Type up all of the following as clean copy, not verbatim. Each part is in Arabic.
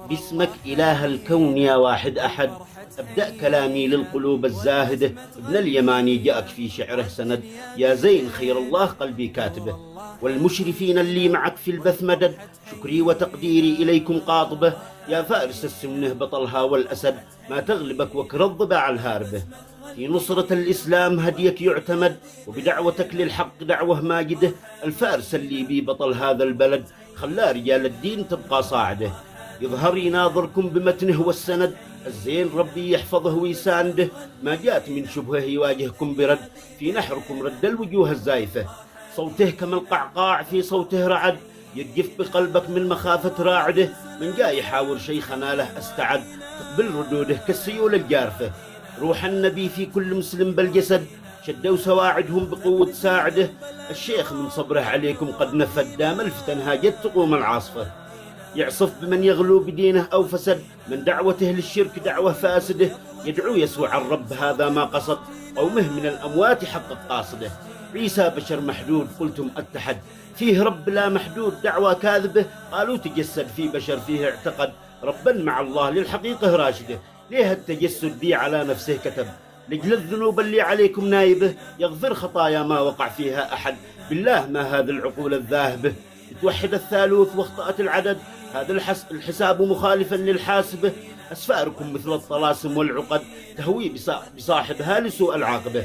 باسمك إله الكون يا واحد أحد، أبدأ كلامي للقلوب الزاهدة. ابن اليماني جاءك في شعره سند، يا زين خير الله قلبي كاتبه. والمشرفين اللي معك في البث مدد، شكري وتقديري إليكم قاطبه. يا فارس السمنه بطلها والأسد، ما تغلبك وكر الضباع الهاربة. في نصرة الإسلام هديك يعتمد، وبدعوتك للحق دعوة ماجده. الفارس اللي بي بطل هذا البلد، خلى رجال الدين تبقى صاعده. يظهر يناظركم بمتنه والسند، الزين ربي يحفظه ويسانده. ما جات من شبهه يواجهكم برد، في نحركم رد الوجوه الزايفة. صوته كما القعقاع في صوته رعد، يرجف بقلبك من مخافة راعده. من جاء يحاور شيخنا له استعد، تقبل ردوده كالسيول الجارفة. روح النبي في كل مسلم بالجسد، شدوا سواعدهم بقوة ساعده. الشيخ من صبره عليكم قد نفد، دام الفتن هاجت تقوم العاصفة. يعصف بمن يغلو بدينه أو فسد، من دعوته للشرك دعوة فاسده. يدعو يسوع الرب هذا ما قصد، قومه من الأموات حقق قاصده. عيسى بشر محدود قلتم اتحد، فيه رب لا محدود دعوة كاذبة. قالوا تجسد في بشر فيه اعتقد، ربا مع الله للحقيقة راشده. ليه التجسد دي على نفسه كتب، لجل الذنوب اللي عليكم نايبه. يغفر خطايا ما وقع فيها أحد، بالله ما هذه العقول الذاهبة. توحد الثالوث واخطأت العدد، هذا الحساب مخالفا للحاسبة. أسفاركم مثل الطلاسم والعقد، تهوي بصاحبها لسوء العاقبة.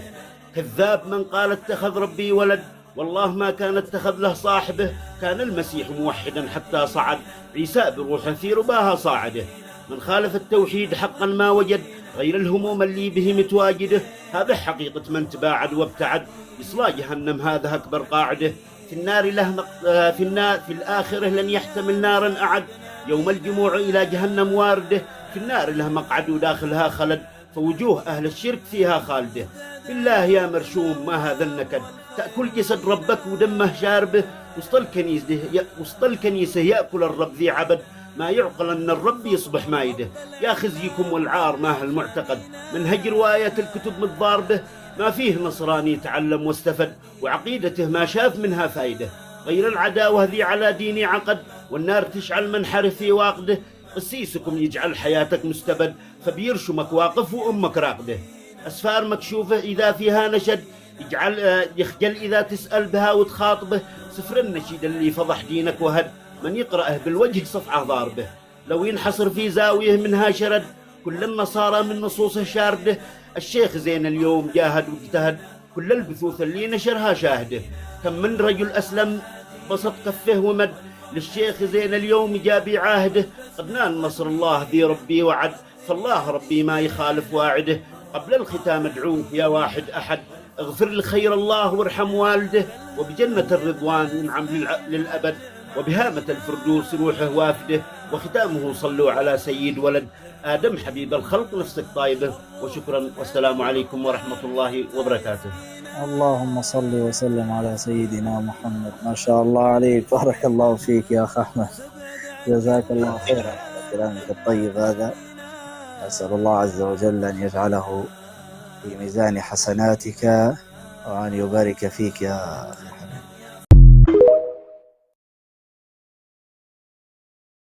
كذاب من قال اتخذ ربي ولد، والله ما كان اتخذ له صاحبه. كان المسيح موحدا حتى صعد، عيسى بروحه في رباها صاعده. من خالف التوحيد حقا ما وجد، غير الهموم اللي به متواجده. هذا حقيقة من تباعد وابتعد، يصلى جهنم هذا أكبر قاعده. في النار له في الآخرة لن يحتمل نارا أعد، يوم الجموع إلى جهنم وارده. في النار له مقعد وداخلها خلد، فوجوه أهل الشرك فيها خالده. بالله يا مرشوم ما هذا النكد، تأكل جسد ربك ودمه شاربه. وسط الكنيسة يأكل الرب ذي عبد، ما يعقل أن الرب يصبح مايده. يا خزيكم والعار ما المعتقد، من هجر وآية الكتب متضاربه. ما فيه نصراني تعلم واستفد، وعقيدته ما شاف منها فايدة. غير العداوة ذي على ديني عقد، والنار تشعل من حرف في واقده. قسيسكم يجعل حياتك مستبد، فبيرشمك واقف وأمك راقده. أسفار مكشوفة إذا فيها نشد، يخجل إذا تسأل بها وتخاطبه. سفر النشيد اللي فضح دينك وهد، من يقرأه بالوجه صفعة ضاربه. لو ينحصر في زاوية منها شرد، كل النصارى من نصوصه شارده. الشيخ زين اليوم جاهد واجتهد، كل البثوث اللي نشرها شاهده. كم من رجل أسلم بسط كفه ومد، للشيخ زين اليوم جابي عاهده. قد نال نصر الله ذي ربي وعد، فالله ربي ما يخالف واعده. قبل الختام ادعوه يا واحد أحد، اغفر لخير الله وارحم والده. وبجنة الرضوان ينعم للأبد، وبهامة الفردوس روحه وافده. وختامه صلوا على سيد ولد آدم حبيب الخلق نفسك طيبه. وشكرا والسلام عليكم ورحمة الله وبركاته. اللهم صل وسلم على سيدنا محمد. ما شاء الله عليك، بارك الله فيك يا أخ أحمد، جزاك الله خيرا على كلامك الطيب هذا. أسأل الله عز وجل أن يجعله في ميزان حسناتك، وأن يبارك فيك يا أخي.